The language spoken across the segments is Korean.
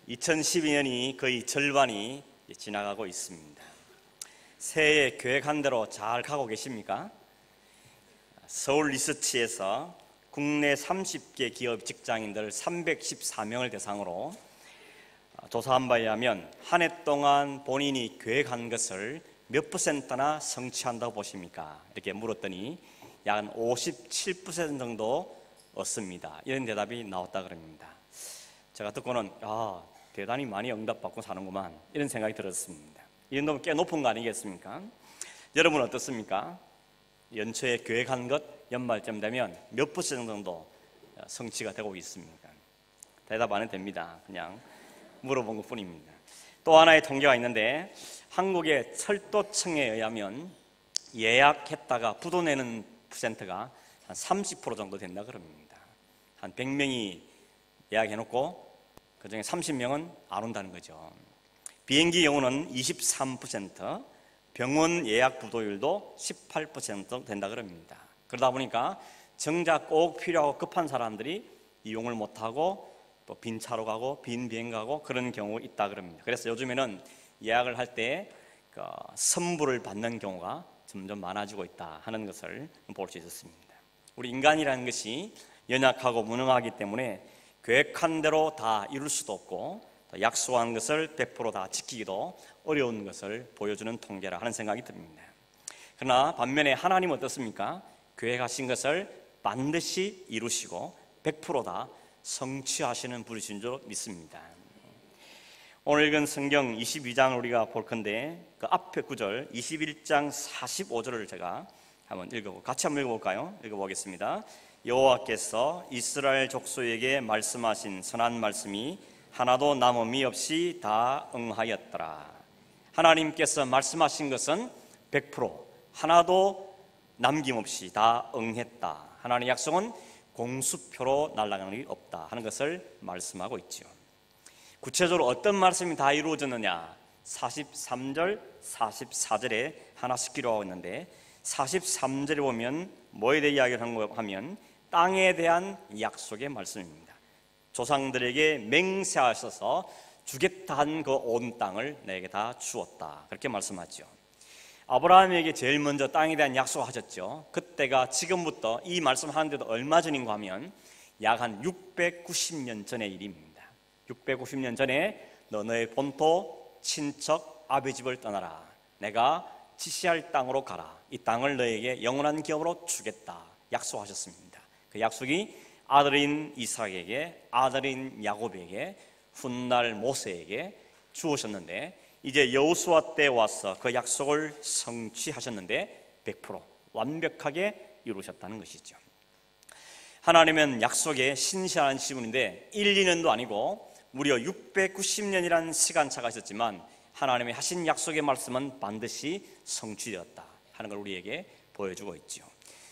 2012년이 거의 절반이 지나가고 있습니다. 새해 계획한 대로 잘 가고 계십니까? 서울 리서치에서 국내 30개 기업 직장인들 314명을 대상으로 조사한 바에 의하면 한 해 동안 본인이 계획한 것을 몇 %나 성취한다고 보십니까? 이렇게 물었더니 약 57% 정도 얻습니다. 이런 대답이 나왔다 그럽니다. 제가 듣고는 대단히 많이 응답받고 사는구만 이런 생각이 들었습니다. 이 정도면 꽤 높은 거 아니겠습니까? 여러분은 어떻습니까? 연초에 계획한 것 연말쯤 되면 몇 % 정도 성취가 되고 있습니까? 대답 안 해도 됩니다. 그냥 물어본 것 뿐입니다. 또 하나의 통계가 있는데 한국의 철도청에 의하면 예약했다가 부도내는 퍼센트가 한 30% 정도 된다 그럽니다. 한 100명이 예약해놓고 그중에 30명은 안 온다는 거죠. 비행기 경우는 23%, 병원 예약 부도율도 18% 된다 그럽니다. 그러다 보니까 정작 꼭 필요하고 급한 사람들이 이용을 못하고 또 빈 차로 가고 빈 비행 가고 그런 경우가 있다 그럽니다. 그래서 요즘에는 예약을 할 때 선불을 받는 경우가 점점 많아지고 있다 하는 것을 볼 수 있었습니다. 우리 인간이라는 것이 연약하고 무능하기 때문에 계획한 대로 다 이룰 수도 없고 약속한 것을 100% 다 지키기도 어려운 것을 보여주는 통계라 하는 생각이 듭니다. 그러나 반면에 하나님은 어떻습니까? 계획하신 것을 반드시 이루시고 100% 다 성취하시는 분이신 줄 믿습니다. 오늘 읽은 성경 22장을 우리가 볼 건데 그 앞에 구절 21장 45절을 제가 한번 같이 한번 읽어볼까요? 읽어보겠습니다. 여호와께서 이스라엘 족속에게 말씀하신 선한 말씀이 하나도 남음이 없이 다 응하였더라. 하나님께서 말씀하신 것은 100% 하나도 남김없이 다 응했다. 하나님의 약속은 공수표로 날아가는 일이 없다 하는 것을 말씀하고 있죠. 구체적으로 어떤 말씀이 다 이루어졌느냐? 43절, 44절에 하나씩 기록하고 있는데 43절에 보면 뭐에 대해 이야기를 하는가 하면 땅에 대한 약속의 말씀입니다. 조상들에게 맹세하셔서 주겠다 한 그 온 땅을 내게 다 주었다 그렇게 말씀하죠. 아브라함에게 제일 먼저 땅에 대한 약속을 하셨죠. 그때가 지금부터 이 말씀하는데도 얼마 전인가 하면 약 한 690년 전의 일입니다. 690년 전에 너의 본토 친척 아비 집을 떠나라. 내가 지시할 땅으로 가라. 이 땅을 너에게 영원한 기업으로 주겠다 약속하셨습니다. 그 약속이 아들인 이삭에게 아들인 야곱에게 훗날 모세에게 주어졌는데 이제 여호수아 때 와서 그 약속을 성취하셨는데 100% 완벽하게 이루셨다는 것이죠. 하나님은 약속에 신실한 분인데 1, 2년도 아니고 무려 690년이라는 시간차가 있었지만 하나님의 하신 약속의 말씀은 반드시 성취되었다 하는 걸 우리에게 보여주고 있죠.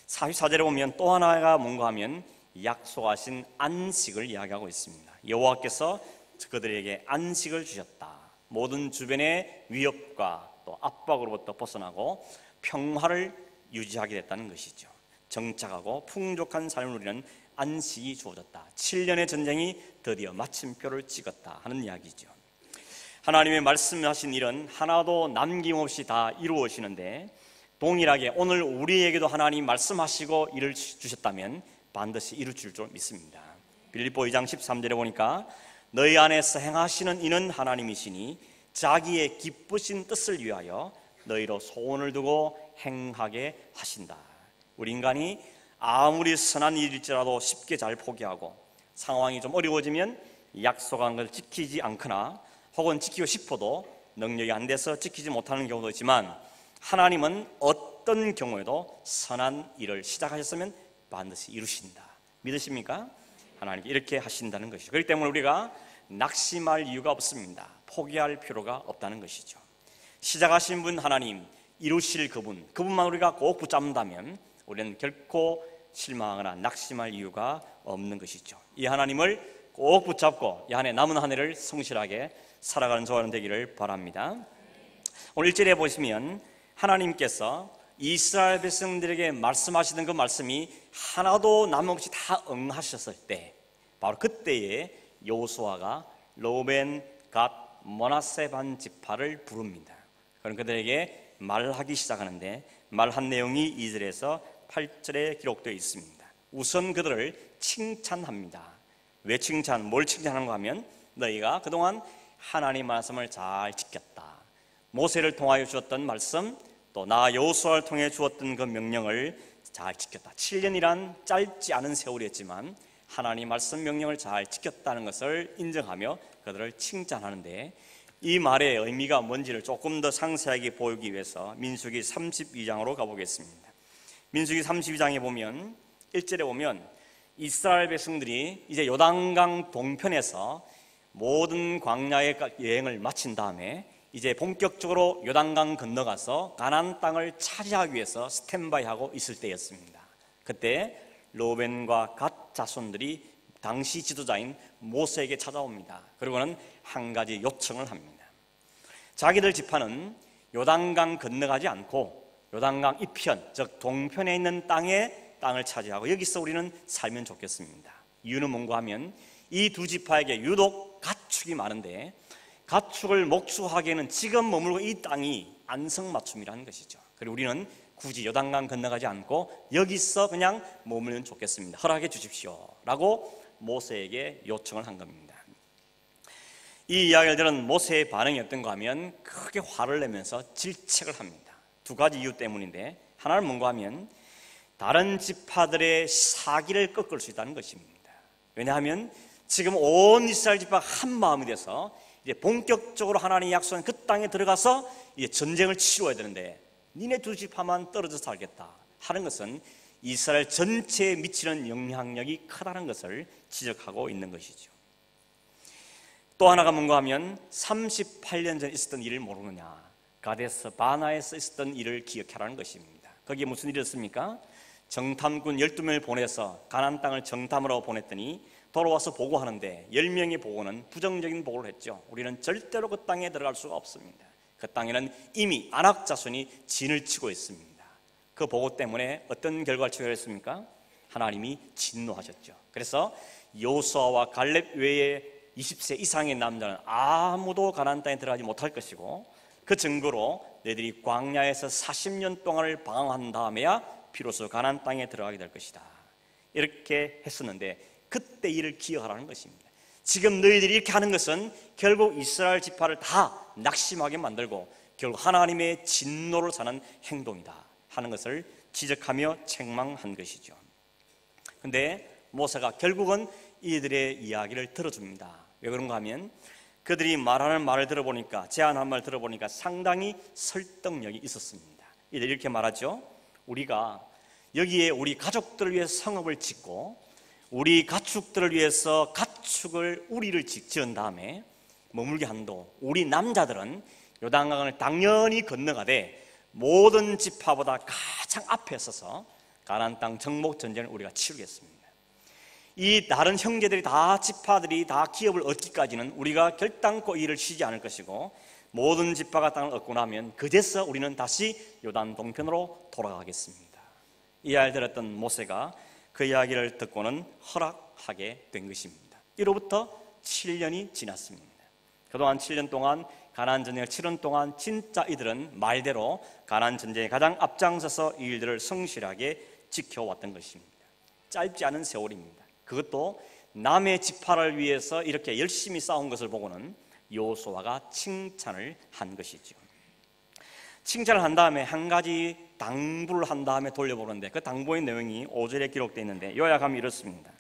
44절에 보면 또 하나가 뭔가 하면 약속하신 안식을 이야기하고 있습니다. 여호와께서 그들에게 안식을 주셨다. 모든 주변의 위협과 또 압박으로부터 벗어나고 평화를 유지하게 됐다는 것이죠. 정착하고 풍족한 삶을 누리는 안식이 주어졌다. 7년의 전쟁이 드디어 마침표를 찍었다 하는 이야기죠. 하나님의 말씀하신 일은 하나도 남김없이 다 이루어지는데 동일하게 오늘 우리에게도 하나님 말씀하시고 일을 주셨다면 반드시 이루실 줄 믿습니다. 빌립보 2장 13절에 보니까 너희 안에서 행하시는 이는 하나님이시니 자기의 기쁘신 뜻을 위하여 너희로 소원을 두고 행하게 하신다. 우리 인간이 아무리 선한 일일지라도 쉽게 잘 포기하고 상황이 좀 어려워지면 약속한 걸 지키지 않거나 혹은 지키고 싶어도 능력이 안 돼서 지키지 못하는 경우도 있지만 하나님은 어떤 경우에도 선한 일을 시작하셨으면 반드시 이루신다. 믿으십니까? 하나님께 이렇게 하신다는 것이죠. 그렇기 때문에 우리가 낙심할 이유가 없습니다. 포기할 필요가 없다는 것이죠. 시작하신 분 하나님, 이루실 그분만 우리가 꼭 붙잡는다면 우리는 결코 실망하거나 낙심할 이유가 없는 것이죠. 이 하나님을 꼭 붙잡고 이 한 해 남은 한 해를 성실하게 살아가는 저와 되기를 바랍니다. 오늘 1절에 보시면 하나님께서 이스라엘 백성들에게 말씀하시던 그 말씀이 하나도 남음없이 다 응하셨을 때 바로 그때에 여호수아가 로벤, 갓, 므낫세 반 지파를 부릅니다. 그럼 그들에게 말하기 시작하는데 말한 내용이 2절에서 8절에 기록되어 있습니다. 우선 그들을 칭찬합니다. 왜 뭘 칭찬하는가 하면 너희가 그동안 하나님 말씀을 잘 지켰다. 모세를 통하여 주었던 말씀, 또 나 여호수아를 통해 주었던 그 명령을 잘 지켰다. 7년이란 짧지 않은 세월이었지만 하나님 말씀 명령을 잘 지켰다는 것을 인정하며 그들을 칭찬하는데, 이 말의 의미가 뭔지를 조금 더 상세하게 보이기 위해서 민수기 32장으로 가보겠습니다. 민수기 32장에 보면 1절에 보면 이스라엘 백성들이 이제 요단강 동편에서 모든 광야의 여행을 마친 다음에 이제 본격적으로 요단강 건너가서 가나안 땅을 차지하기 위해서 스탠바이하고 있을 때였습니다. 그때 로벤과 갓 자손들이 당시 지도자인 모세에게 찾아옵니다. 그리고는 한 가지 요청을 합니다. 자기들 지파는 요단강 건너가지 않고 요단강 이편, 즉 동편에 있는 땅을 차지하고 여기서 우리는 살면 좋겠습니다. 이유는 뭔가 하면 이 두 지파에게 유독 가축이 많은데 가축을 목수하기에는 지금 머물고 이 땅이 안성맞춤이라는 것이죠. 그리고 우리는 굳이 요단강 건너가지 않고 여기서 그냥 머물면 좋겠습니다. 허락해 주십시오 라고 모세에게 요청을 한 겁니다. 이 이야기를 들은 모세의 반응이 어떤가 하면 크게 화를 내면서 질책을 합니다. 두 가지 이유 때문인데, 하나는 뭔가 하면 다른 지파들의 사기를 꺾을 수 있다는 것입니다. 왜냐하면 지금 온 이스라엘 지파가 한 마음이 돼서 이제 본격적으로 하나님이 약속한 그 땅에 들어가서 이제 전쟁을 치러야 되는데 니네 두 지파만 떨어져서 살겠다 하는 것은 이스라엘 전체에 미치는 영향력이 크다는 것을 지적하고 있는 것이죠. 또 하나가 뭔가 하면 38년 전에 있었던 일을 모르느냐, 가데스 바나에서 있었던 일을 기억하라는 것입니다. 거기에 무슨 일이었습니까? 정탐꾼 12명을 보내서 가나안 땅을 정탐으로 보냈더니 돌아와서 보고하는데 10명의 보고는 부정적인 보고를 했죠. 우리는 절대로 그 땅에 들어갈 수가 없습니다. 그 땅에는 이미 아낙 자손이 진을 치고 있습니다. 그 보고 때문에 어떤 결과를 초래했습니까? 하나님이 진노하셨죠. 그래서 여호수아와 갈렙 외에 20세 이상의 남자는 아무도 가나안 땅에 들어가지 못할 것이고, 그 증거로 너희들이 광야에서 40년 동안을 방황한 다음에야 비로소 가나안 땅에 들어가게 될 것이다. 이렇게 했었는데 그때 일을 기억하라는 것입니다. 지금 너희들이 이렇게 하는 것은 결국 이스라엘 지파를 다 낙심하게 만들고 결국 하나님의 진노를 사는 행동이다 하는 것을 지적하며 책망한 것이죠. 그런데 모세가 결국은 이들의 이야기를 들어줍니다. 왜 그런가 하면 그들이 말하는 말을 들어보니까, 제안한 말을 들어보니까 상당히 설득력이 있었습니다. 이들이 이렇게 말하죠. 우리가 여기에 우리 가족들을 위해서 성읍을 짓고 우리 가축들을 위해서 가축을 우리를 지은 다음에 머물게 한도 우리 남자들은 요단강을 당연히 건너가되 모든 지파보다 가장 앞에 서서 가나안 땅 정복 전쟁을 우리가 치르겠습니다. 이 다른 형제들이 다 지파들이 다 기업을 얻기까지는 우리가 결단코 일을 쉬지 않을 것이고, 모든 지파가 땅을 얻고 나면 그제서 우리는 다시 요단 동편으로 돌아가겠습니다. 이 이야기를 들었던 모세가 그 이야기를 듣고는 허락하게 된 것입니다. 이로부터 7년이 지났습니다. 그동안 7년 동안 가나안 전쟁을 치른 동안 진짜 이들은 말대로 가나안 전쟁에 가장 앞장서서 이 일들을 성실하게 지켜왔던 것입니다. 짧지 않은 세월입니다. 그것도 남의 지파를 위해서 이렇게 열심히 싸운 것을 보고는 여호수아가 칭찬을 한 것이죠. 칭찬을 한 다음에 한 가지 당부를 한 다음에 돌려보는데, 그 당부의 내용이 5절에 기록되어 있는데 요약하면 이렇습니다.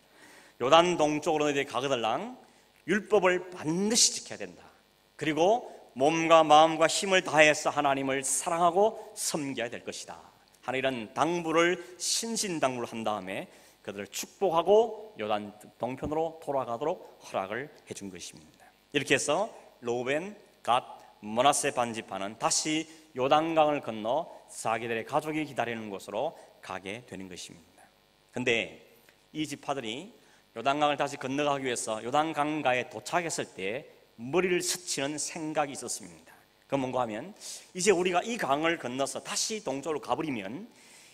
요단 동쪽으로 너희들이 가거들랑 율법을 반드시 지켜야 된다. 그리고 몸과 마음과 힘을 다해서 하나님을 사랑하고 섬겨야 될 것이다 하는 이런 당부를 신신당부를 한 다음에 그들을 축복하고 요단 동편으로 돌아가도록 허락을 해준 것입니다. 이렇게 해서 로벤, 갓, 므낫세 반지파는 다시 요단강을 건너 자기들의 가족이 기다리는 곳으로 가게 되는 것입니다. 그런데 이 지파들이 요단강을 다시 건너가기 위해서 요단강가에 도착했을 때 머리를 스치는 생각이 있었습니다. 그건 뭔가 하면 이제 우리가 이 강을 건너서 다시 동쪽으로 가버리면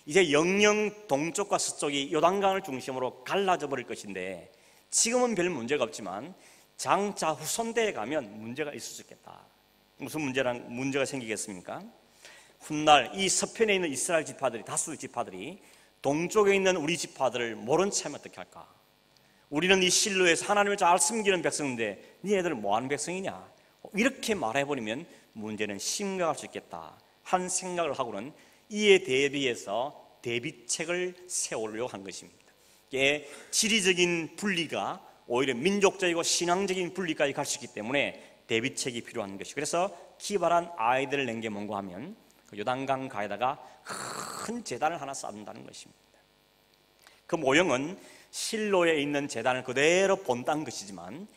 이제 영영 동쪽과 서쪽이 요단강을 중심으로 갈라져 버릴 것인데, 지금은 별 문제가 없지만 장차 후손대에 가면 문제가 있을 수 있겠다. 무슨 문제가 생기겠습니까? 훗날 이 서편에 있는 이스라엘 지파들이, 다수 지파들이 동쪽에 있는 우리 지파들을 모른 채 하면 어떻게 할까? 우리는 이 실로에서 하나님을 잘 섬기는 백성인데 니네들 뭐하는 백성이냐? 이렇게 말해버리면 문제는 심각할 수 있겠다 한 생각을 하고는 이에 대비해서 대비책을 세우려고 한 것입니다. 이게 지리적인 분리가 오히려 민족적이고 신앙적인 분리까지 갈 수 있기 때문에 대비책이 필요한 것이, 그래서 기발한 아이디어를 낸 게 뭔가 하면 요단강 가에다가 큰 제단을 하나 쌓는다는 것입니다. 그 모형은 실로에 있는 제단을 그대로 본다는 것이지만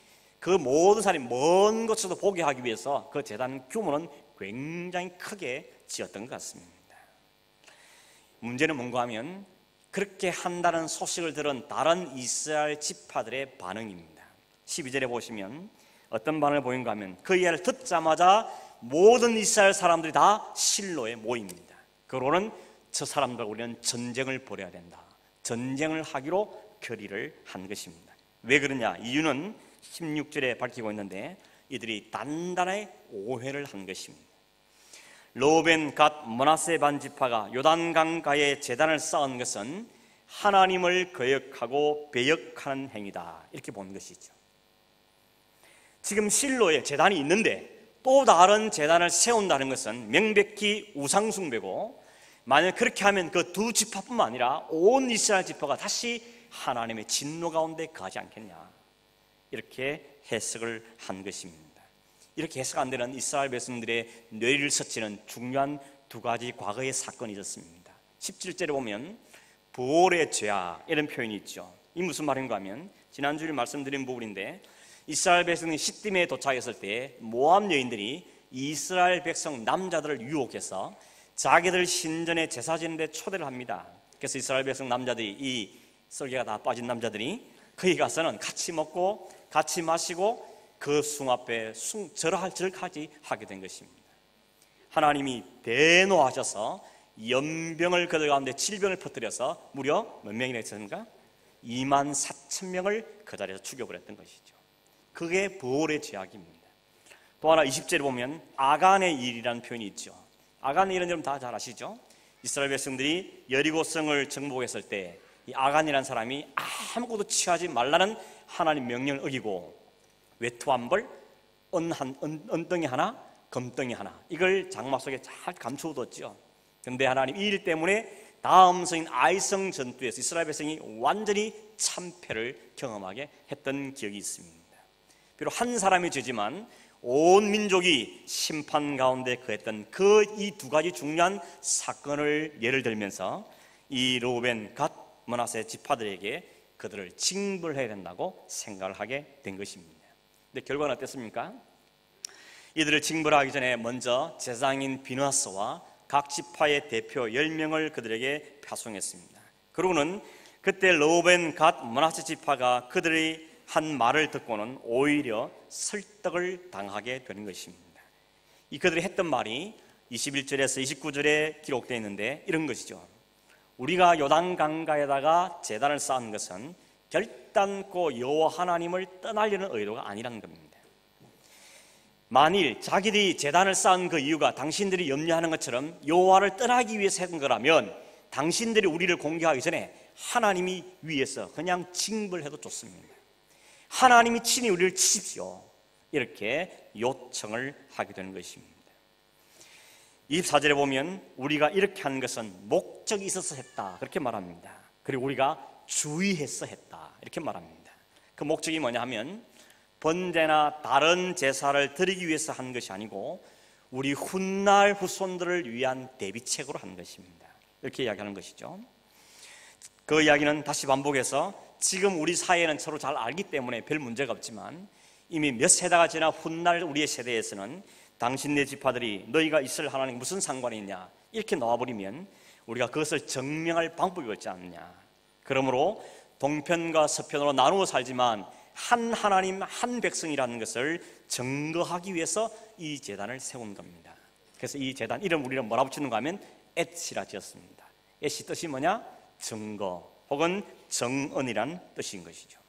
그 모든 사람이 먼 곳에서 보게 하기 위해서 그 제단 규모는 굉장히 크게 지었던 것 같습니다. 문제는 뭔가 하면 그렇게 한다는 소식을 들은 다른 이스라엘 지파들의 반응입니다. 12절에 보시면 어떤 반응을 보인가 하면 그 이야기를 듣자마자 모든 이스라엘 사람들이 다 실로에 모입니다. 그러고는 저 사람들 우리는 전쟁을 벌여야 된다, 전쟁을 하기로 결의를 한 것입니다. 왜 그러냐? 이유는 16절에 밝히고 있는데 이들이 단단하게 오해를 한 것입니다. 르우벤, 갓, 므낫세 반 지파가 요단강가에 제단을 쌓은 것은 하나님을 거역하고 배역하는 행위다, 이렇게 보는 것이죠. 지금 실로에 제단이 있는데 또 다른 제단을 세운다는 것은 명백히 우상숭배고, 만약 그렇게 하면 그 두 지파뿐만 아니라 온 이스라엘 지파가 다시 하나님의 진노 가운데 가지 않겠냐, 이렇게 해석을 한 것입니다. 이렇게 해석 안 되는 이스라엘 백성들의 뇌를 스치는 중요한 두 가지 과거의 사건이 있었습니다. 17절에 보면 부올의 죄악, 이런 표현이 있죠. 이 무슨 말인가 하면 지난주에 말씀드린 부분인데, 이스라엘 백성이 시딤에 도착했을 때 모압 여인들이 이스라엘 백성 남자들을 유혹해서 자기들 신전에 제사 지는데 초대를 합니다. 그래서 이스라엘 백성 남자들이, 이 썰개가 다 빠진 남자들이 거기 가서는 같이 먹고 같이 마시고 그 숭 앞에 절까지 하게 된 것입니다. 하나님이 대노하셔서 연병을 그들 가운데 질병을 퍼뜨려서 무려 몇 명이나 있었습니까? 24,000명을 그 자리에서 죽여버렸던 것이죠. 그게 부올의 죄악입니다. 또 하나 20절에 보면 아간의 일이라는 표현이 있죠. 아간의 일은 여러분 다 잘 아시죠? 이스라엘 백성들이 여리고성을 정복했을 때 이 아간이라는 사람이 아무것도 취하지 말라는 하나님 명령을 어기고 외투1벌, 은덩이 하나, 금덩이 하나, 이걸 장막 속에 잘 감추어뒀죠. 그런데 하나님 이 일 때문에 다음 성인 아이성 전투에서 이스라엘 백성이 완전히 참패를 경험하게 했던 기억이 있습니다. 비록 한 사람이 죄지만 온 민족이 심판 가운데 거했던 그 이 두 가지 중요한 사건을 예를 들면서 이 르우벤, 갓, 므낫세 지파들에게 그들을 징벌해야 된다고 생각을 하게 된 것입니다. 근데 결과는 어땠습니까? 이들을 징벌하기 전에 먼저 제사장인 비느하스와 각 지파의 대표 10명을 그들에게 파송했습니다. 그러고는 그때 르우벤, 갓, 므낫세 지파가 그들의 한 말을 듣고는 오히려 설득을 당하게 되는 것입니다. 이 그들이 했던 말이 21절에서 29절에 기록되어 있는데 이런 것이죠. 우리가 요단강가에다가 제단을 쌓은 것은 결단코 여호와 하나님을 떠나려는 의도가 아니라는 겁니다. 만일 자기들이 제단을 쌓은 그 이유가 당신들이 염려하는 것처럼 여호와를 떠나기 위해서 했던 거라면 당신들이 우리를 공격하기 전에 하나님이 위에서 그냥 징벌해도 좋습니다. 하나님이 친히 우리를 치십시오, 이렇게 요청을 하게 되는 것입니다. 24절에 보면 우리가 이렇게 하는 것은 목적이 있어서 했다, 그렇게 말합니다. 그리고 우리가 주의해서 했다, 이렇게 말합니다. 그 목적이 뭐냐 하면 번제나 다른 제사를 드리기 위해서 한 것이 아니고 우리 훗날 후손들을 위한 대비책으로 한 것입니다. 이렇게 이야기하는 것이죠. 그 이야기는 다시 반복해서 지금 우리 사회는 서로 잘 알기 때문에 별 문제가 없지만 이미 몇 세대가 지나 훗날 우리의 세대에서는 당신네 지파들이 너희가 있을 하나님 무슨 상관이 있냐, 이렇게 나와버리면 우리가 그것을 증명할 방법이 없지 않느냐. 그러므로 동편과 서편으로 나누어 살지만 한 하나님 한 백성이라는 것을 증거하기 위해서 이 제단을 세운 겁니다. 그래서 이 제단 이름 우리는 뭐라 붙이는가 하면 엣이라 지었습니다. 엣이 뜻이 뭐냐? 증거 혹은 정언이란 뜻인 것이죠.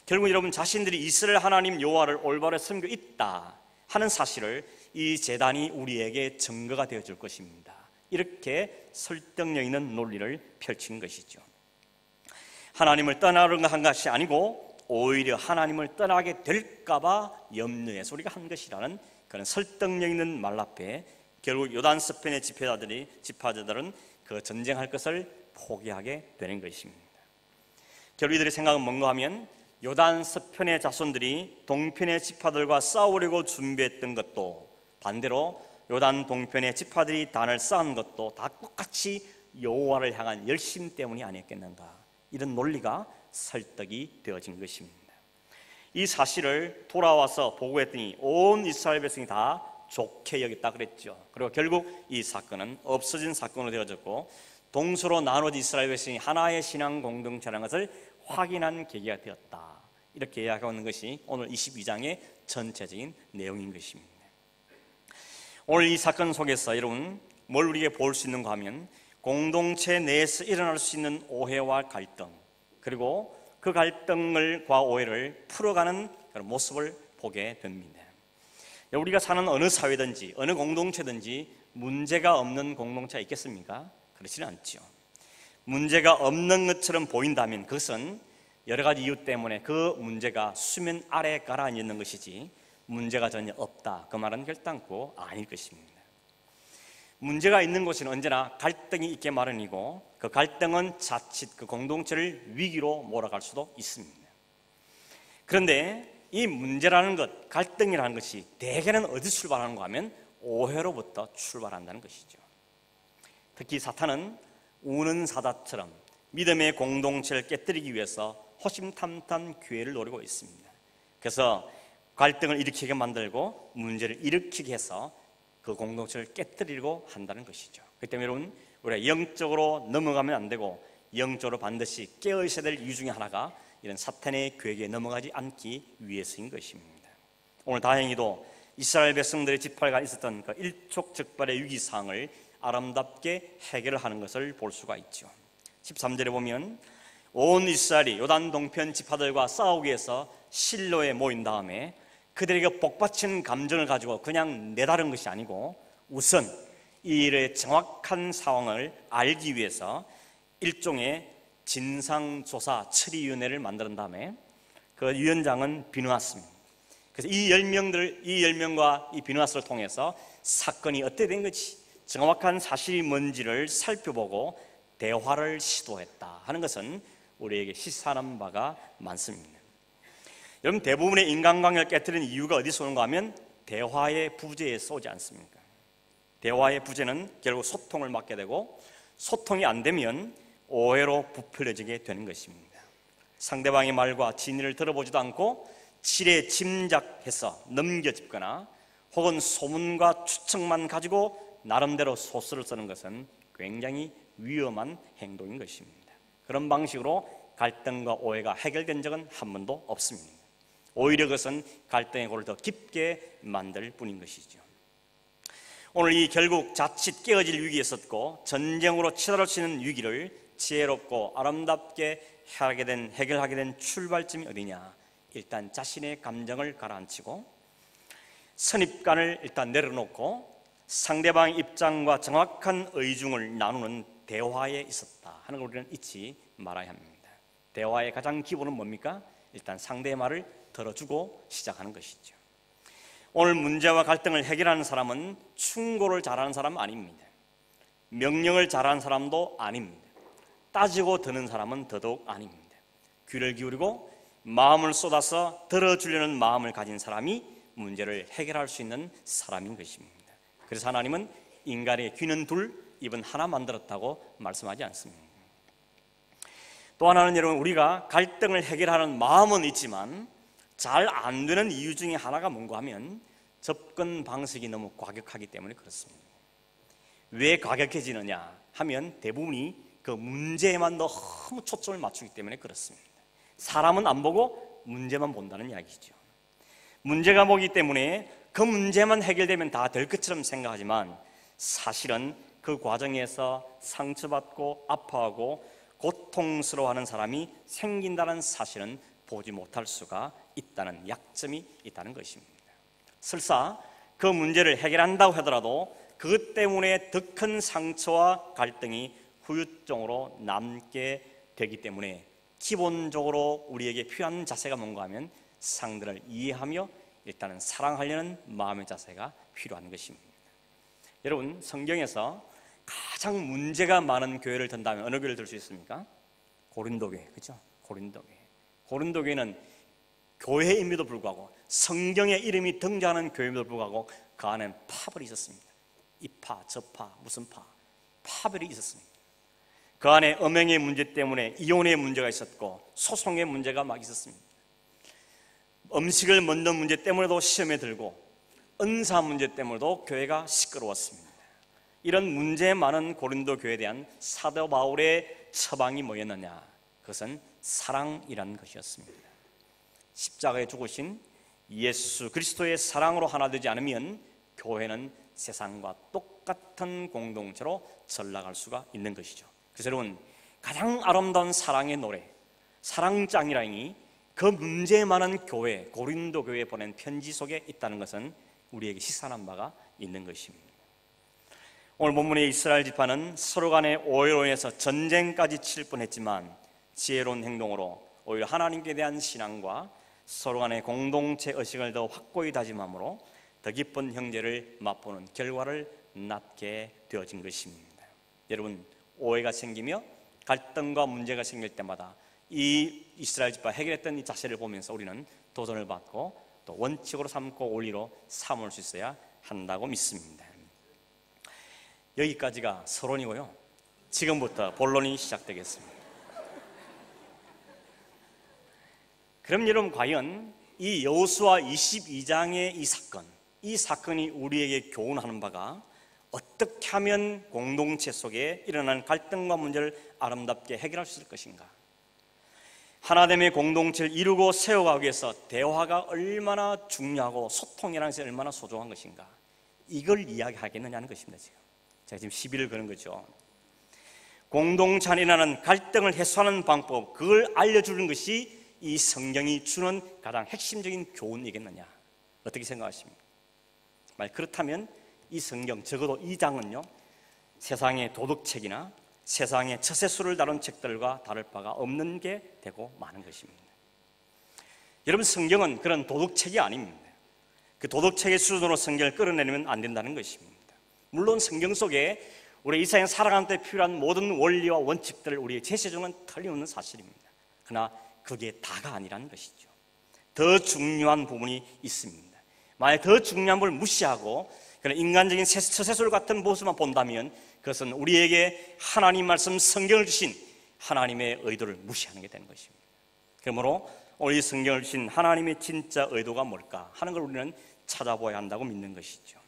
결국 여러분 자신들이 이스라엘 하나님 여호와를 올바로 섬기고 있다 하는 사실을 이 제단이 우리에게 증거가 되어줄 것입니다. 이렇게 설득력 있는 논리를 펼친 것이죠. 하나님을 떠나려고 한 것이 아니고 오히려 하나님을 떠나게 될까봐 염려해서 우리가 한 것이라는 그런 설득력 있는 말 앞에 결국 요단 서편의 지파자들은 그 전쟁할 것을 포기하게 되는 것입니다. 결국 이들의 생각은 뭔가 하면 요단 서편의 자손들이 동편의 지파들과 싸우려고 준비했던 것도 반대로 요단 동편의 지파들이 단을 쌓은 것도 다 똑같이 여호와를 향한 열심 때문이 아니었겠는가, 이런 논리가 설득이 되어진 것입니다. 이 사실을 돌아와서 보고했더니 온 이스라엘 백성이 다 좋게 여겼다 그랬죠. 그리고 결국 이 사건은 없어진 사건으로 되어졌고 동서로 나눠진 이스라엘 백성이 하나의 신앙 공동체라는 것을 확인한 계기가 되었다, 이렇게 이야기하고 있는 것이 오늘 22장의 전체적인 내용인 것입니다. 오늘 이 사건 속에서 여러분 뭘 우리에게 볼 수 있는가 하면 공동체 내에서 일어날 수 있는 오해와 갈등, 그리고 그 갈등과 오해를 풀어가는 그런 모습을 보게 됩니다. 우리가 사는 어느 사회든지 어느 공동체든지 문제가 없는 공동체가 있겠습니까? 그렇지는 않죠. 문제가 없는 것처럼 보인다면 그것은 여러 가지 이유 때문에 그 문제가 수면 아래에 가라앉는 것이지 문제가 전혀 없다, 그 말은 결단코 아닐 것입니다. 문제가 있는 곳은 언제나 갈등이 있게 마련이고 그 갈등은 자칫 그 공동체를 위기로 몰아갈 수도 있습니다. 그런데 이 문제라는 것, 갈등이라는 것이 대개는 어디서 출발하는가 하면 오해로부터 출발한다는 것이죠. 특히 사탄은 우는 사자처럼 믿음의 공동체를 깨뜨리기 위해서 호심탐탐 기회를 노리고 있습니다. 그래서 갈등을 일으키게 만들고 문제를 일으키게 해서 그 공동체를 깨뜨리려고 한다는 것이죠. 그렇기 때문에 여러분 우리가 영적으로 넘어가면 안 되고 영적으로 반드시 깨어 있어야 될 이유 중에 하나가 이런 사탄의 괴계에 넘어가지 않기 위해서인 것입니다. 오늘 다행히도 이스라엘 백성들의 지파가 있었던 그 일촉즉발의 위기상을 아름답게 해결을 하는 것을 볼 수가 있죠. 13절에 보면 온 이스라엘이 요단 동편 지파들과 싸우기 위해서 실로에 모인 다음에 그들에게 복받치는 감정을 가지고 그냥 내다른 것이 아니고 우선 이 일의 정확한 상황을 알기 위해서 일종의 진상조사 처리위원회를 만든 다음에 그 위원장은 비누아스입니다. 그래서 이 10명과 이 비누아스를 통해서 사건이 어떻게 된 것이 정확한 사실이 뭔지를 살펴보고 대화를 시도했다 하는 것은 우리에게 시사하는 바가 많습니다. 여러분 대부분의 인간관계를 깨뜨리는 이유가 어디서 오는가 하면 대화의 부재에서 오지 않습니까? 대화의 부재는 결국 소통을 막게 되고 소통이 안 되면 오해로 부풀려지게 되는 것입니다. 상대방의 말과 진위를 들어보지도 않고 지레 짐작해서 넘겨짚거나 혹은 소문과 추측만 가지고 나름대로 소설을 쓰는 것은 굉장히 위험한 행동인 것입니다. 그런 방식으로 갈등과 오해가 해결된 적은 한 번도 없습니다. 오히려 그것은 갈등의 골을 더 깊게 만들 뿐인 것이죠. 오늘 이 결국 자칫 깨어질 위기에 있었고 전쟁으로 치달을 수 있는 위기를 지혜롭고 아름답게 해결하게 된 출발점이 어디냐? 일단 자신의 감정을 가라앉히고 선입관을 일단 내려놓고 상대방의 입장과 정확한 의중을 나누는 대화에 있었다 하는 걸 우리는 잊지 말아야 합니다. 대화의 가장 기본은 뭡니까? 일단 상대의 말을 들어주고 시작하는 것이죠. 오늘 문제와 갈등을 해결하는 사람은 충고를 잘하는 사람은 아닙니다. 명령을 잘하는 사람도 아닙니다. 따지고 듣는 사람은 더더욱 아닙니다. 귀를 기울이고 마음을 쏟아서 들어주려는 마음을 가진 사람이 문제를 해결할 수 있는 사람인 것입니다. 그래서 하나님은 인간의 귀는 둘, 입은 하나 만들었다고 말씀하지 않습니다. 또 하나는 여러분 우리가 갈등을 해결하는 마음은 있지만 잘 안 되는 이유 중에 하나가 뭔가 하면 접근 방식이 너무 과격하기 때문에 그렇습니다. 왜 과격해지느냐 하면 대부분이 그 문제에만 너무 초점을 맞추기 때문에 그렇습니다. 사람은 안 보고 문제만 본다는 이야기죠. 문제가 뭐기 때문에 그 문제만 해결되면 다 될 것처럼 생각하지만 사실은 그 과정에서 상처받고 아파하고 고통스러워하는 사람이 생긴다는 사실은 보지 못할 수가 있다는 약점이 있다는 것입니다. 설사 그 문제를 해결한다고 하더라도 그것 때문에 더 큰 상처와 갈등이 후유증으로 남게 되기 때문에 기본적으로 우리에게 필요한 자세가 뭔가 하면 상대를 이해하며 일단은 사랑하려는 마음의 자세가 필요한 것입니다. 여러분, 성경에서 가장 문제가 많은 교회를 든다면 어느 교회를 들 수 있습니까? 고린도 교회, 그렇죠? 고린도 교회. 고린도 교회는 교회임에도 불구하고 성경의 이름이 등장하는 교회임에도 불구하고 그 안에 파벌이 있었습니다. 이파, 저파, 무슨 파, 파벌이 있었습니다. 그 안에 음행의 문제 때문에 이혼의 문제가 있었고 소송의 문제가 막 있었습니다. 음식을 먹는 문제 때문에도 시험에 들고 은사 문제 때문에도 교회가 시끄러웠습니다. 이런 문제 많은 고린도 교회에 대한 사도 바울의 처방이 뭐였느냐? 그것은 사랑이라는 것이었습니다. 십자가에 죽으신 예수 그리스도의 사랑으로 하나 되지 않으면 교회는 세상과 똑같은 공동체로 전락할 수가 있는 것이죠. 그래서 여러분, 가장 아름다운 사랑의 노래 사랑장이라니 그 문제 많은 교회 고린도 교회에 보낸 편지 속에 있다는 것은 우리에게 시사하는 바가 있는 것입니다. 오늘 본문의 이스라엘 지파는 서로 간의 오해로 인해서 전쟁까지 칠 뻔했지만 지혜로운 행동으로 오히려 하나님께 대한 신앙과 서로 간의 공동체 의식을 더 확고히 다짐함으로 더 깊은 형제를 맛보는 결과를 낳게 되어진 것입니다. 여러분, 오해가 생기며 갈등과 문제가 생길 때마다 이 이스라엘 지파 해결했던 이 자세를 보면서 우리는 도전을 받고 또 원칙으로 삼고 원리로 삼을 수 있어야 한다고 믿습니다. 여기까지가 서론이고요. 지금부터 본론이 시작되겠습니다. 그럼 여러분, 과연 이 여호수아 22장의 이 사건이 우리에게 교훈하는 바가 어떻게 하면 공동체 속에 일어나는 갈등과 문제를 아름답게 해결할 수 있을 것인가? 하나됨의 공동체를 이루고 세워가기 위해서 대화가 얼마나 중요하고 소통이라는 것이 얼마나 소중한 것인가? 이걸 이야기하겠느냐는 것입니다. 제가 지금 시비를 거는 거죠. 공동체 안에 일어나는 갈등을 해소하는 방법, 그걸 알려주는 것이 이 성경이 주는 가장 핵심적인 교훈이겠느냐? 어떻게 생각하십니까? 만약 그렇다면 이 성경, 적어도 이 장은요, 세상의 도덕책이나 세상의 처세술을 다룬 책들과 다를 바가 없는 게 되고 마는 것입니다. 여러분, 성경은 그런 도덕책이 아닙니다. 그 도덕책의 수준으로 성경을 끌어내리면 안 된다는 것입니다. 물론 성경 속에 우리 이 세상 살아가는 데 필요한 모든 원리와 원칙들을 우리에게 제시해주는 틀림없는 사실입니다. 그러나 그게 다가 아니라는 것이죠. 더 중요한 부분이 있습니다. 만약 더 중요한 부분을 무시하고 그런 인간적인 처세술 같은 모습만 본다면 그것은 우리에게 하나님 말씀 성경을 주신 하나님의 의도를 무시하는 게 되는 것입니다. 그러므로 오늘 이 성경을 주신 하나님의 진짜 의도가 뭘까 하는 걸 우리는 찾아봐야 한다고 믿는 것이죠.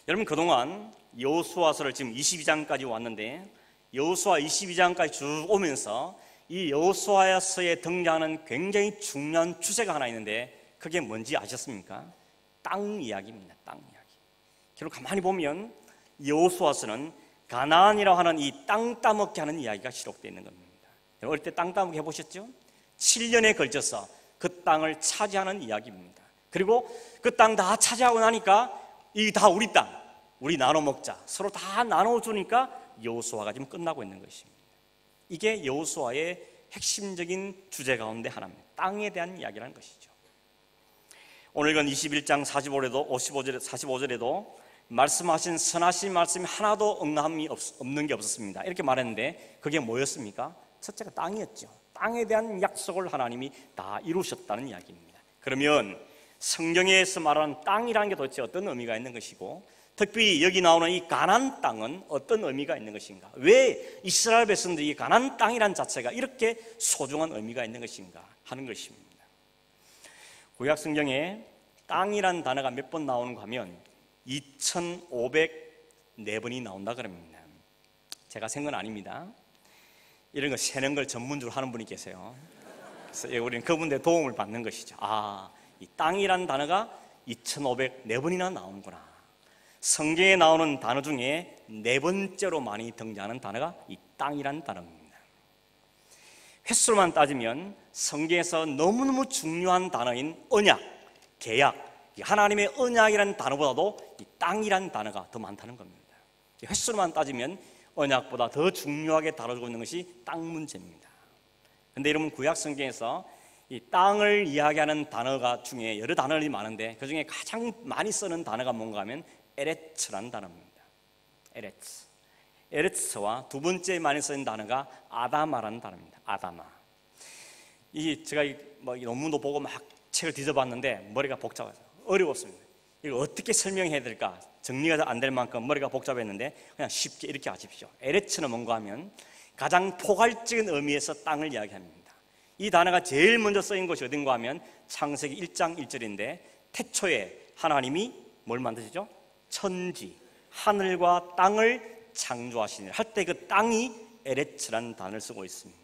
여러분, 그동안 여호수아서를 지금 22장까지 왔는데 여호수아 22장까지 쭉 오면서 이 여호수아서에 등장하는 굉장히 중요한 주제가 하나 있는데 그게 뭔지 아셨습니까? 땅 이야기입니다. 땅 이야기. 결국 가만히 보면 여호수아서는 가나안이라고 하는 이 땅 따먹게 하는 이야기가 기록되어 있는 겁니다. 어릴 때 땅 따먹기 해보셨죠? 7년에 걸쳐서 그 땅을 차지하는 이야기입니다. 그리고 그 땅 다 차지하고 나니까 이 다 우리 땅, 우리 나눠 먹자, 서로 다 나눠주니까 여호수아가 지금 끝나고 있는 것입니다. 이게 여호수아의 핵심적인 주제 가운데 하나입니다. 땅에 대한 이야기라는 것이죠. 오늘 건 21장 45절에도 말씀하신 선하신 말씀이 하나도 응함이 없는 게 없었습니다. 이렇게 말했는데 그게 뭐였습니까? 첫째가 땅이었죠. 땅에 대한 약속을 하나님이 다 이루셨다는 이야기입니다. 그러면 성경에서 말하는 땅이라는 게 도대체 어떤 의미가 있는 것이고 특별히 여기 나오는 이 가나안 땅은 어떤 의미가 있는 것인가? 왜 이스라엘 백성들이 이 가나안 땅이라는 자체가 이렇게 소중한 의미가 있는 것인가 하는 것입니다. 구약 성경에 땅이란 단어가 몇 번 나오는가 하면 2504번이 나온다 그럽니다. 제가 센 건 아닙니다. 이런 거 세는 걸 전문적으로 하는 분이 계세요. 그래서 우리는 그분의 도움을 받는 것이죠. 이 땅이란 단어가 2504번이나 나오는구나. 성경에 나오는 단어 중에 네 번째로 많이 등장하는 단어가 이 땅이란 단어입니다. 횟수로만 따지면 성경에서 너무너무 중요한 단어인 언약, 계약, 하나님의 언약이라는 단어보다도 이 땅이라는 단어가 더 많다는 겁니다. 횟수로만 따지면 언약보다 더 중요하게 다뤄지고 있는 것이 땅 문제입니다. 그런데 여러분, 구약 성경에서 이 땅을 이야기하는 단어가 중에 여러 단어들이 많은데 그 중에 가장 많이 쓰는 단어가 뭔가 하면 에레츠라는 단어입니다. 에레츠와 두 번째 많이 쓰는 단어가 아다마라는 단어입니다. 아다마. 제가 논문도 보고 막 책을 뒤져봤는데 머리가 복잡해서 어려웠습니다. 이거 어떻게 설명해야 될까? 정리가 안 될 만큼 머리가 복잡했는데 그냥 쉽게 이렇게 아십시오. 에레츠는 뭔가 하면 가장 포괄적인 의미에서 땅을 이야기합니다. 이 단어가 제일 먼저 쓰인 것이 어딘가 하면 창세기 1장 1절인데 태초에 하나님이 뭘 만드시죠? 천지, 하늘과 땅을 창조하시니 할 때 그 땅이 에레츠라는 단어를 쓰고 있습니다.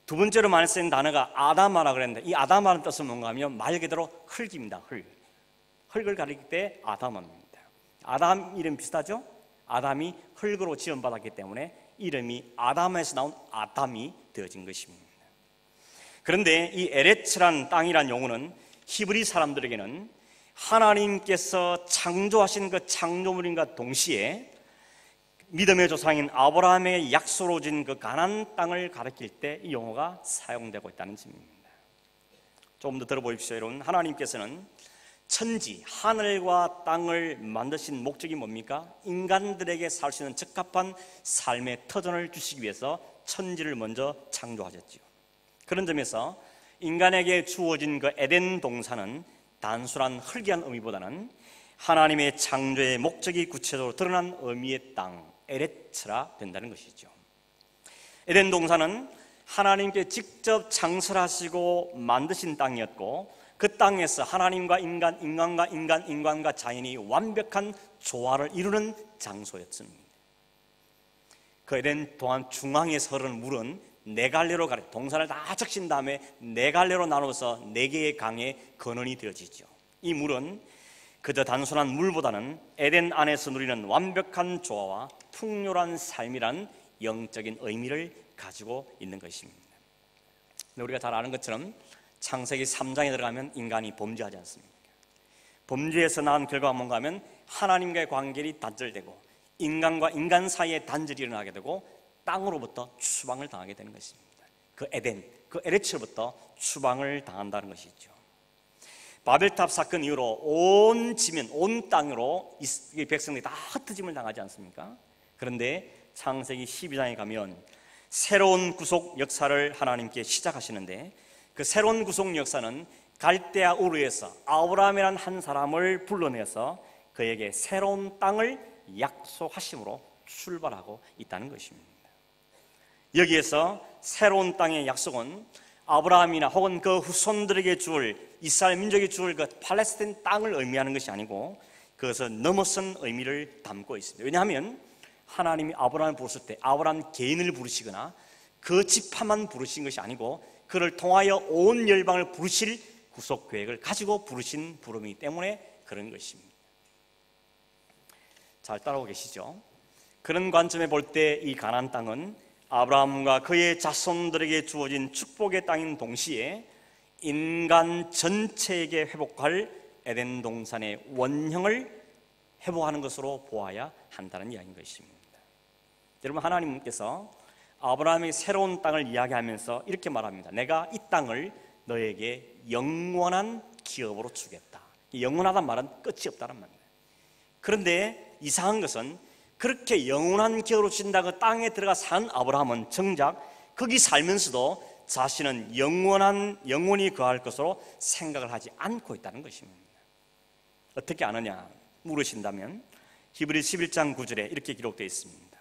두 번째로 많이 쓰인 단어가 아다마라 그랬는데 이 아다마라는 뜻은 뭔가 하면 말 그대로 흙입니다. 흙을 가리킬 때 아담입니다. 아담 이름 비슷하죠? 아담이 흙으로 지원받았기 때문에 이름이 아담에서 나온 아담이 되어진 것입니다. 그런데 이 에레츠란 땅이란 용어는 히브리 사람들에게는 하나님께서 창조하신 그 창조물인과 동시에 믿음의 조상인 아브라함에게 약속으로 준 그 가나안 땅을 가리킬 때 이 용어가 사용되고 있다는 점입니다. 조금 더 들어보십시오. 여러분, 하나님께서는 천지, 하늘과 땅을 만드신 목적이 뭡니까? 인간들에게 살 수 있는 적합한 삶의 터전을 주시기 위해서 천지를 먼저 창조하셨죠. 그런 점에서 인간에게 주어진 그 에덴 동산은 단순한 흙이란 의미보다는 하나님의 창조의 목적이 구체적으로 드러난 의미의 땅, 에레츠라 된다는 것이죠. 에덴 동산은 하나님께 직접 창설하시고 만드신 땅이었고 그 땅에서 하나님과 인간과 자연이 완벽한 조화를 이루는 장소였습니다. 그 에덴 동안 중앙에서 흐르는 물은 네 갈래로 동산을 다 적신 다음에 네 갈래로 나눠서 네 개의 강에 근원이 되어지죠. 이 물은 그저 단순한 물보다는 에덴 안에서 누리는 완벽한 조화와 풍요로운 삶이란 영적인 의미를 가지고 있는 것입니다. 우리가 잘 아는 것처럼 창세기 3장에 들어가면 인간이 범죄하지 않습니까? 범죄에서 나온 결과가 뭔가 하면 하나님과의 관계가 단절되고 인간과 인간 사이에 단절이 일어나게 되고 땅으로부터 추방을 당하게 되는 것입니다. 그 에덴, 그 에레츠로부터 추방을 당한다는 것이죠. 바벨탑 사건 이후로 온 지면, 온 땅으로 이 백성들이 다 흩어짐을 당하지 않습니까? 그런데 창세기 12장에 가면 새로운 구속 역사를 하나님께 시작하시는데 그 새로운 구속 역사는 갈대아 우르에서 아브라함이라는 한 사람을 불러내서 그에게 새로운 땅을 약속하심으로 출발하고 있다는 것입니다. 여기에서 새로운 땅의 약속은 아브라함이나 혹은 그 후손들에게 주을 이스라엘 민족이 주을 그 팔레스타인 땅을 의미하는 것이 아니고 그것은 넘어선 의미를 담고 있습니다. 왜냐하면 하나님이 아브라함을 부르실 때 아브라함 개인을 부르시거나 그 지파만 부르신 것이 아니고 그를 통하여 온 열방을 부르실 구속 계획을 가지고 부르신 부름이기 때문에 그런 것입니다. 잘 따라오고 계시죠? 그런 관점에 볼 때 이 가나안 땅은 아브라함과 그의 자손들에게 주어진 축복의 땅인 동시에 인간 전체에게 회복할 에덴 동산의 원형을 회복하는 것으로 보아야 한다는 이야기인 것입니다. 여러분, 하나님께서 아브라함의 새로운 땅을 이야기하면서 이렇게 말합니다. 내가 이 땅을 너에게 영원한 기업으로 주겠다. 영원하다는 말은 끝이 없다는 말입니다. 그런데 이상한 것은 그렇게 영원한 기업으로 주신다 그 땅에 들어가 산 아브라함은 정작 거기 살면서도 자신은 영원히 거할 것으로 생각을 하지 않고 있다는 것입니다. 어떻게 아느냐 물으신다면 히브리 11장 9절에 이렇게 기록되어 있습니다.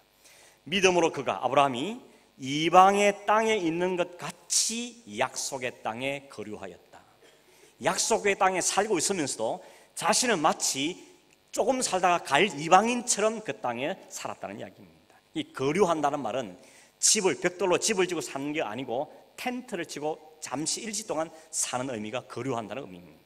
믿음으로 그가 아브라함이 이방의 땅에 있는 것 같이 약속의 땅에 거류하였다. 약속의 땅에 살고 있으면서도 자신은 마치 조금 살다가 갈 이방인처럼 그 땅에 살았다는 이야기입니다. 이 거류한다는 말은 벽돌로 집을 지고 사는 게 아니고 텐트를 치고 잠시 일시 동안 사는 의미가 거류한다는 의미입니다.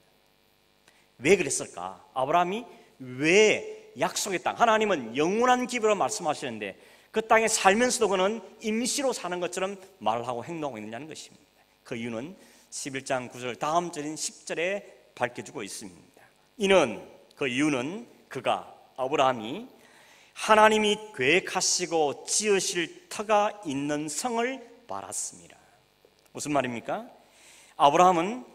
왜 그랬을까? 아브라함이 왜 약속의 땅, 하나님은 영원한 기업으로 말씀하시는데 그 땅에 살면서도 그는 임시로 사는 것처럼 말을 하고 행동하고 있느냐는 것입니다. 그 이유는 11장 9절 다음 절인 10절에 밝혀주고 있습니다. 그 이유는 그가 아브라함이 하나님이 계획하시고 지으실 터가 있는 성을 바랐습니다. 무슨 말입니까? 아브라함은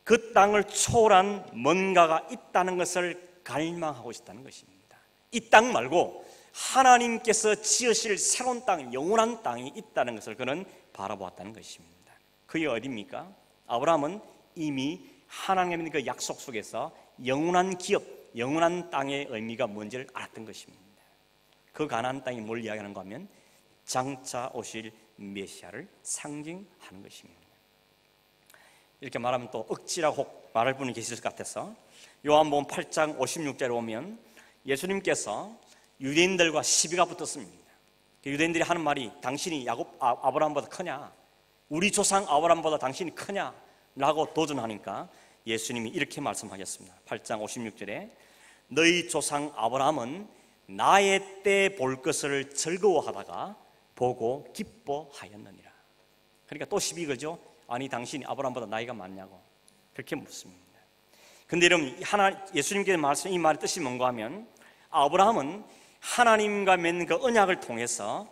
그 땅을 초월한 뭔가가 있다는 것을 갈망하고 있다는 것입니다. 이 땅 말고 하나님께서 지으실 새로운 땅, 영원한 땅이 있다는 것을 그는 바라보았다는 것입니다. 그게 어디입니까? 아브라함은 이미 하나님의 그 약속 속에서 영원한 기업, 영원한 땅의 의미가 뭔지를 알았던 것입니다. 그 가나안 땅이 뭘 이야기하는가 하면 장차 오실 메시아를 상징하는 것입니다. 이렇게 말하면 또 억지라고 말할 분이 계실 것 같아서 요한복음 8장 56절에 보면 예수님께서 유대인들과 시비가 붙었습니다. 유대인들이 하는 말이 당신이 아브라함보다 크냐? 우리 조상 아브라함보다 당신이 크냐? 라고 도전하니까 예수님이 이렇게 말씀하셨습니다. 8장 56절에 너희 조상 아브라함은 나의 때 볼 것을 즐거워하다가 보고 기뻐하였느니라. 그러니까 또 시비 걸죠. 아니 당신이 아브라함보다 나이가 많냐고 그렇게 묻습니다. 근데 여러분 예수님께서 말씀 이 말의 뜻이 뭔가 하면 아브라함은 하나님과 맺는 그 언약을 통해서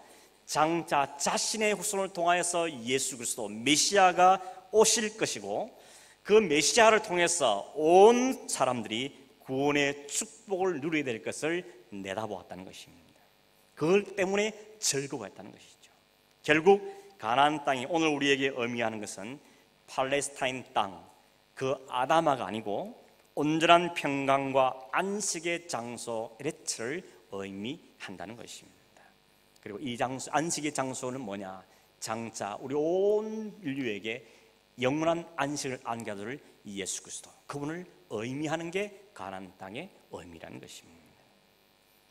장차 자신의 후손을 통하여서 예수 그리스도 메시아가 오실 것이고 그 메시아를 통해서 온 사람들이 구원의 축복을 누리게 될 것을 내다보았다는 것입니다. 그것 때문에 즐거워했다는 것이죠. 결국 가나안 땅이 오늘 우리에게 의미하는 것은 팔레스타인 땅, 그 아다마가 아니고 온전한 평강과 안식의 장소 에레츠를 의미한다는 것입니다. 그리고 이 장소, 안식의 장소는 뭐냐? 장차 우리 온 인류에게 영원한 안식을 안겨줄 예수 그리스도, 그분을 의미하는 게 가나안 땅의 의미라는 것입니다.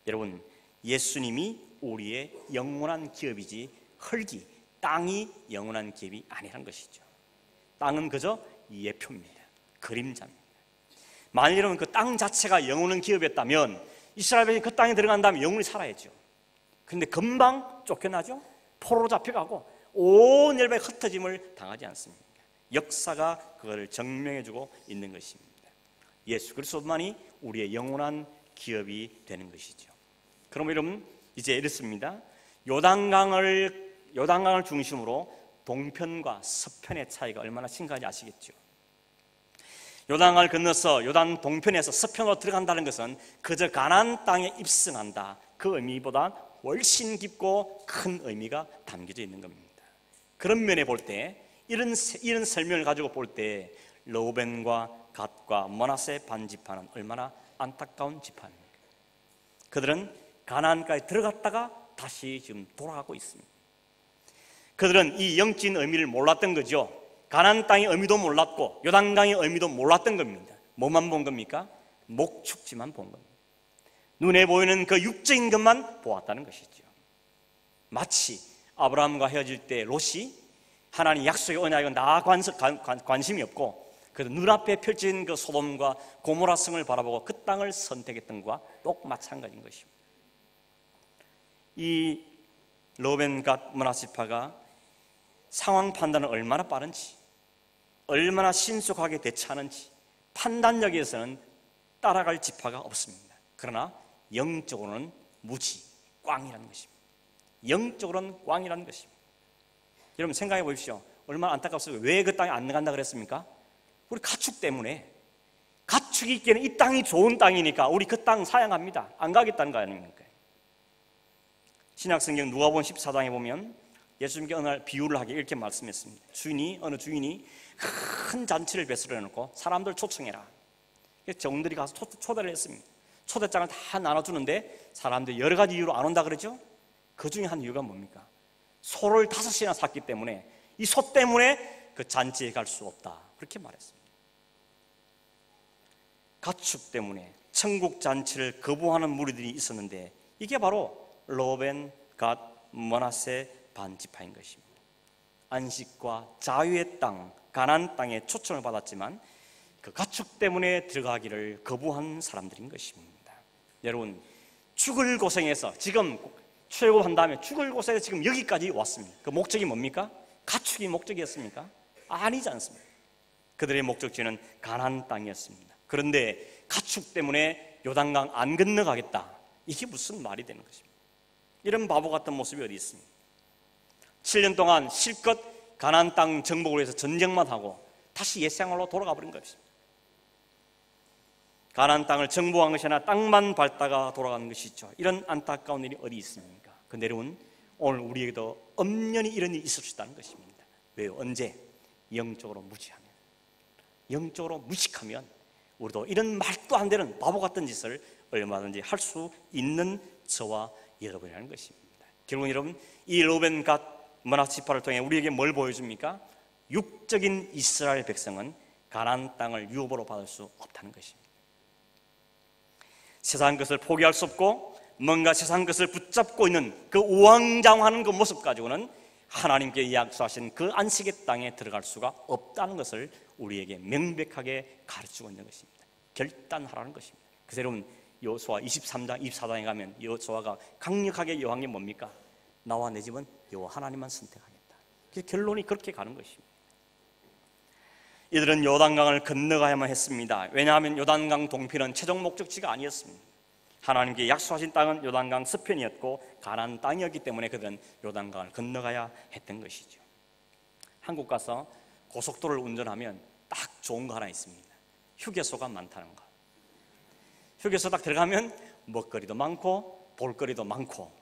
여러분, 예수님이 우리의 영원한 기업이지 흙이, 땅이 영원한 기업이 아니라는 것이죠. 땅은 그저 예표입니다. 그림자입니다. 만일 여러분 그 땅 자체가 영원한 기업이었다면 이스라엘 백성이 그 땅에 들어간다면 영원히 살아야죠. 그런데 금방 쫓겨나죠. 포로로 잡혀가고 온 열방에 흩어짐을 당하지 않습니까? 역사가 그것을 증명해주고 있는 것입니다. 예수 그리스도만이 우리의 영원한 기업이 되는 것이죠. 그럼 여러분 이제 이렇습니다. 요단강을 중심으로 동편과 서편의 차이가 얼마나 심각한지 아시겠죠? 요단강을 건너서 요단 동편에서 서편으로 들어간다는 것은 그저 가나안 땅에 입성한다, 그 의미보다 훨씬 깊고 큰 의미가 담겨져 있는 겁니다. 그런 면에 볼 때 이런 설명을 가지고 볼 때 르우벤과 갓과 므낫세 반지파는 얼마나 안타까운 지파입니까? 그들은 가나안까지 들어갔다가 다시 지금 돌아가고 있습니다. 그들은 이 영적인 의미를 몰랐던 거죠. 가나안 땅의 의미도 몰랐고 요단강의 의미도 몰랐던 겁니다. 뭐만 본 겁니까? 목축지만 본 겁니다. 눈에 보이는 그 육적인 것만 보았다는 것이죠. 마치 아브라함과 헤어질 때 롯이 하나님 약속의 언약에 나 관심이 없고 그 눈앞에 펼쳐진 그 소돔과 고모라 성을 바라보고 그 땅을 선택했던 것과 똑 마찬가지인 것입니다. 이 르우벤 갓 므낫세 지파가 상황 판단은 얼마나 빠른지, 얼마나 신속하게 대처하는지 판단력에서는 따라갈 지파가 없습니다. 그러나 영적으로는 무지, 꽝이라는 것입니다. 영적으로는 꽝이라는 것입니다. 여러분 생각해 보십시오. 얼마나 안타깝습니까? 왜 그 땅에 안 나간다 그랬습니까? 우리 가축 때문에. 가축이 있기에는 이 땅이 좋은 땅이니까 우리 그 땅 사양합니다. 안 가겠다는 거 아닙니까? 신약성경 누가복음 14장에 보면 예수님께 어느 날 비유를 하게 이렇게 말씀했습니다. 어느 주인이 큰 잔치를 베풀어 놓고 사람들 초청해라. 정들이 가서 초대를 했습니다. 초대장을 다 나눠주는데 사람들이 여러 가지 이유로 안 온다 그러죠? 그 중에 한 이유가 뭡니까? 소를 5이나 샀기 때문에 이 소 때문에 그 잔치에 갈 수 없다, 그렇게 말했습니다. 가축 때문에 천국 잔치를 거부하는 무리들이 있었는데 이게 바로 르우벤, 갓, 므낫세 반지파인 것입니다. 안식과 자유의 땅, 가나안 땅에 초청을 받았지만 그 가축 때문에 들어가기를 거부한 사람들인 것입니다. 여러분, 죽을 고생해서 지금 출애굽한 다음에 죽을 곳에 지금 여기까지 왔습니다. 그 목적이 뭡니까? 가축이 목적이었습니까? 아니지 않습니다. 그들의 목적지는 가나안 땅이었습니다. 그런데 가축 때문에 요단강 안 건너가겠다, 이게 무슨 말이 되는 것입니다. 이런 바보 같은 모습이 어디 있습니까? 7년 동안 실컷 가나안 땅 정복을 위해서 전쟁만 하고 다시 옛생활로 돌아가 버린 것입니다. 가나안 땅을 정복한 것이 아니라 땅만 밟다가 돌아가는 것이죠. 이런 안타까운 일이 어디 있습니까? 근데 여러분, 오늘 우리에게도 엄연히 이런 일이 있을 수 있다는 것입니다. 왜요? 언제? 영적으로 무지하면, 영적으로 무식하면 우리도 이런 말도 안 되는 바보 같은 짓을 얼마든지 할 수 있는 저와 여러분이라는 것입니다. 결국 여러분, 이 르우벤 갓 므낫 지파를 통해 우리에게 뭘 보여줍니까? 육적인 이스라엘 백성은 가나안 땅을 유업으로 받을 수 없다는 것입니다. 세상 것을 포기할 수 없고 뭔가 세상 것을 붙잡고 있는 그 우왕좌왕하는 그 모습 가지고는 하나님께 약속하신 그 안식의 땅에 들어갈 수가 없다는 것을 우리에게 명백하게 가르치고 있는 것입니다. 결단하라는 것입니다. 그래서 여러분, 여호수아 23장 24장에 가면 여호수아가 강력하게 요한 게 뭡니까? 나와 내 집은 여호와 하나님만 선택하겠다. 결론이 그렇게 가는 것입니다. 이들은 요단강을 건너가야만 했습니다. 왜냐하면 요단강 동편은 최종 목적지가 아니었습니다. 하나님께 약속하신 땅은 요단강 서편이었고 가나안 땅이었기 때문에 그들은 요단강을 건너가야 했던 것이죠. 한국 가서 고속도로를 운전하면 딱 좋은 거 하나 있습니다. 휴게소가 많다는 거. 휴게소 딱 들어가면 먹거리도 많고 볼거리도 많고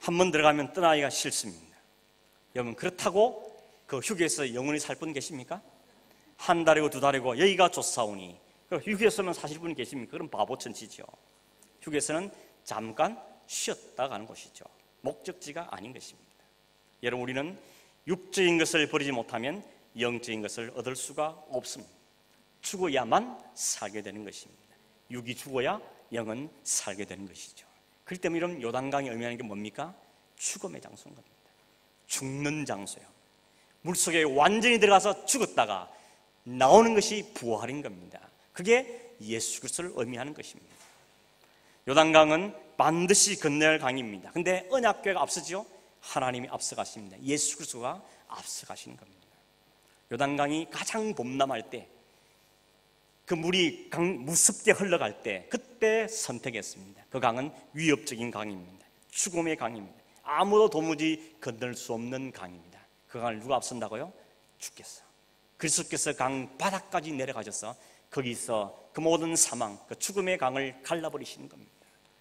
한 번 들어가면 떠나기가 싫습니다. 여러분, 그렇다고 그 휴게소에 영원히 살 분 계십니까? 한 달이고 두 달이고 여기가 좋사오니 휴게소는 사실 분이 계십니까? 그럼 바보천지죠. 휴게소는 잠깐 쉬었다 가는 곳이죠. 목적지가 아닌 것입니다. 여러분, 우리는 육적인 것을 버리지 못하면 영적인 것을 얻을 수가 없습니다. 죽어야만 살게 되는 것입니다. 육이 죽어야 영은 살게 되는 것이죠. 그렇기 때문에 이런 요단강이 의미하는 게 뭡니까? 죽음의 장소인 겁니다. 죽는 장소요. 물속에 완전히 들어가서 죽었다가 나오는 것이 부활인 겁니다. 그게 예수 그리스도를 의미하는 것입니다. 요단강은 반드시 건너야 할 강입니다. 근데 언약궤가 앞서죠? 하나님이 앞서가십니다. 예수 그리스도가 앞서가시는 겁니다. 요단강이 가장 범람할 때, 그 물이 무섭게 흘러갈 때, 그때 선택했습니다. 그 강은 위협적인 강입니다. 죽음의 강입니다. 아무도 도무지 건널 수 없는 강입니다. 그 강을 누가 앞선다고요? 주께서. 그리스도께서 강 바닥까지 내려가셔서 거기서 그 모든 사망, 그 죽음의 강을 갈라버리시는 겁니다.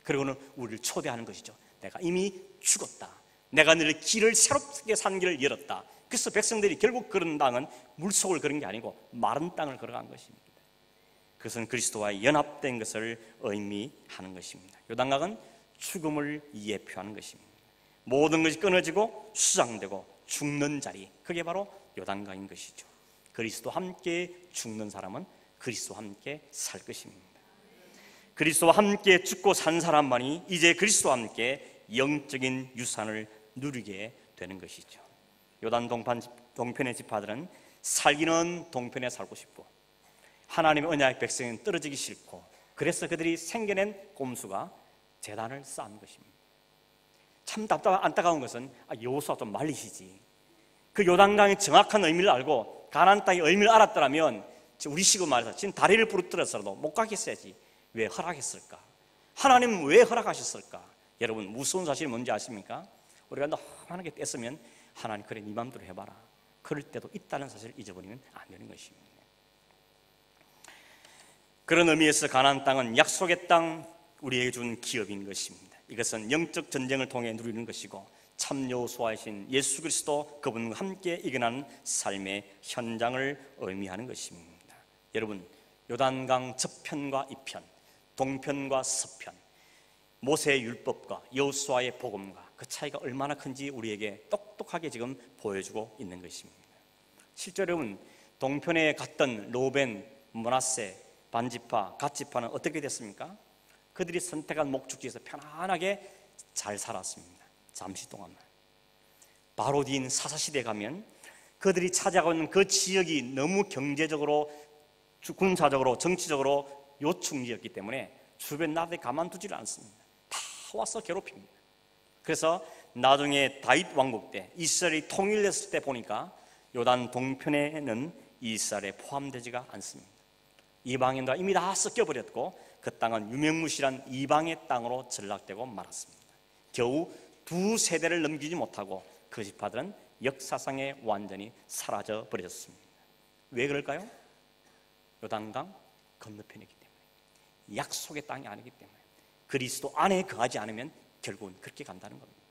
그리고는 우리를 초대하는 것이죠. 내가 이미 죽었다. 내가 너를 길을 새롭게 산 길을 열었다. 그래서 백성들이 결국 걸은 땅은 물속을 걸은 게 아니고 마른 땅을 걸어간 것입니다. 그것은 그리스도와 연합된 것을 의미하는 것입니다. 요단강은 죽음을 예표하는 것입니다. 모든 것이 끊어지고 수장되고 죽는 자리, 그게 바로 요단강인 것이죠. 그리스도와 함께 죽는 사람은 그리스도와 함께 살 것입니다. 그리스도와 함께 죽고 산 사람만이 이제 그리스도와 함께 영적인 유산을 누리게 되는 것이죠. 요단 동편의 지파들은 살기는 동편에 살고 싶고 하나님의 언약의 백성은 떨어지기 싫고, 그래서 그들이 생겨낸 꼼수가 제단을 쌓은 것입니다. 참 안타까운 것은 여호수아 좀 말리시지. 그 요단강의 정확한 의미를 알고 가나안 땅의 의미를 알았더라면 우리 식으로 말해서 지금 다리를 부러뜨려서라도 못 가겠어야지. 왜 허락했을까? 하나님은 왜 허락하셨을까? 여러분, 무서운 사실이 뭔지 아십니까? 우리가 너무 하나님께 떼쓰면 하나님, 그래 네 맘대로 해봐라, 그럴 때도 있다는 사실을 잊어버리면 안 되는 것입니다. 그런 의미에서 가나안 땅은 약속의 땅, 우리에게 준 기업인 것입니다. 이것은 영적 전쟁을 통해 누리는 것이고 참 여호수아이신 예수 그리스도, 그분과 함께 이겨나는 삶의 현장을 의미하는 것입니다. 여러분, 요단강 저편과 이편, 동편과 서편, 모세의 율법과 여호수아의 복음과 그 차이가 얼마나 큰지 우리에게 똑똑하게 지금 보여주고 있는 것입니다. 실제로 여러분, 동편에 갔던 르우벤, 므낫세, 반지파, 갓지파는 어떻게 됐습니까? 그들이 선택한 목적지에서 편안하게 잘 살았습니다. 잠시 동안만. 바로 뒤인 사사시대에 가면 그들이 차지하고 있는 그 지역이 너무 경제적으로, 군사적으로, 정치적으로 요충지였기 때문에 주변 나라들이 가만두지를 않습니다. 다 와서 괴롭힙니다. 그래서 나중에 다윗 왕국 때 이스라엘이 통일됐을 때 보니까 요단 동편에는 이스라엘에 포함되지가 않습니다. 이방인들 이미 다 섞여버렸고 그 땅은 유명무실한 이방의 땅으로 전락되고 말았습니다. 겨우 두 세대를 넘기지 못하고 그 지파들은 역사상에 완전히 사라져 버렸습니다. 왜 그럴까요? 요단강 건너편이기 때문에, 약속의 땅이 아니기 때문에, 그리스도 안에 거하지 않으면 결국은 그렇게 간다는 겁니다.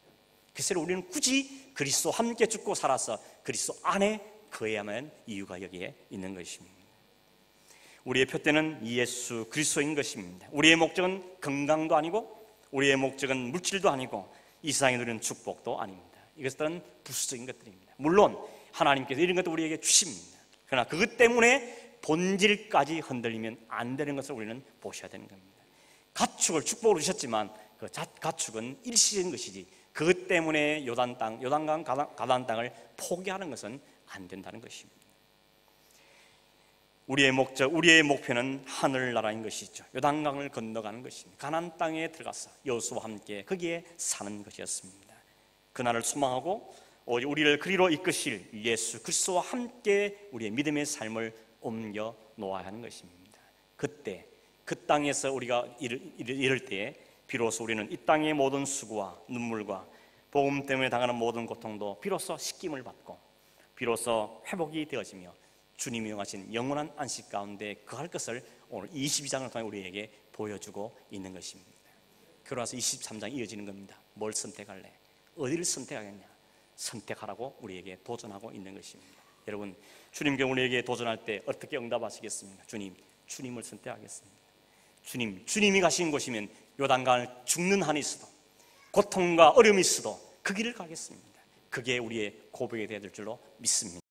그래서 우리는 굳이 그리스도 함께 죽고 살아서 그리스도 안에 거해야만 이유가 여기에 있는 것입니다. 우리의 표대는 예수 그리스도인 것입니다. 우리의 목적은 건강도 아니고 우리의 목적은 물질도 아니고 이 세상에 누리는 축복도 아닙니다. 이것들은 부수적인 것들입니다. 물론 하나님께서 이런 것도 우리에게 주십니다. 그러나 그것 때문에 본질까지 흔들리면 안 되는 것을 우리는 보셔야 되는 겁니다. 가축을 축복으로 주셨지만 그 가축은 일시적인 것이지 그것 때문에 요단강 가나안 땅을 포기하는 것은 안 된다는 것입니다. 우리의 목적, 우리의 목표는 하늘나라인 것이죠. 요단강을 건너가는 것입니다. 가나안 땅에 들어가서 여호수아와 함께 거기에 사는 것이었습니다. 그날을 소망하고 우리를 그리로 이끄실 예수 그리스도와 함께 우리의 믿음의 삶을 옮겨 놓아야 하는 것입니다. 그때 그 땅에서 우리가 이럴 때에 비로소 우리는 이 땅의 모든 수고와 눈물과 복음 때문에 당하는 모든 고통도 비로소 씻김을 받고 비로소 회복이 되어지며 주님이 명하신 영원한 안식 가운데 거할 것을 오늘 22장을 통해 우리에게 보여주고 있는 것입니다. 그러나서 23장 이어지는 겁니다. 뭘 선택할래? 어디를 선택하겠냐? 선택하라고 우리에게 도전하고 있는 것입니다. 여러분, 주님께 우리에게 도전할 때 어떻게 응답하시겠습니까? 주님을 선택하겠습니다. 주님이 가신 곳이면 요단강을 죽는 한이 있어도 고통과 어려움이 있어도 그 길을 가겠습니다. 그게 우리의 고백이 되어야 될 줄로 믿습니다.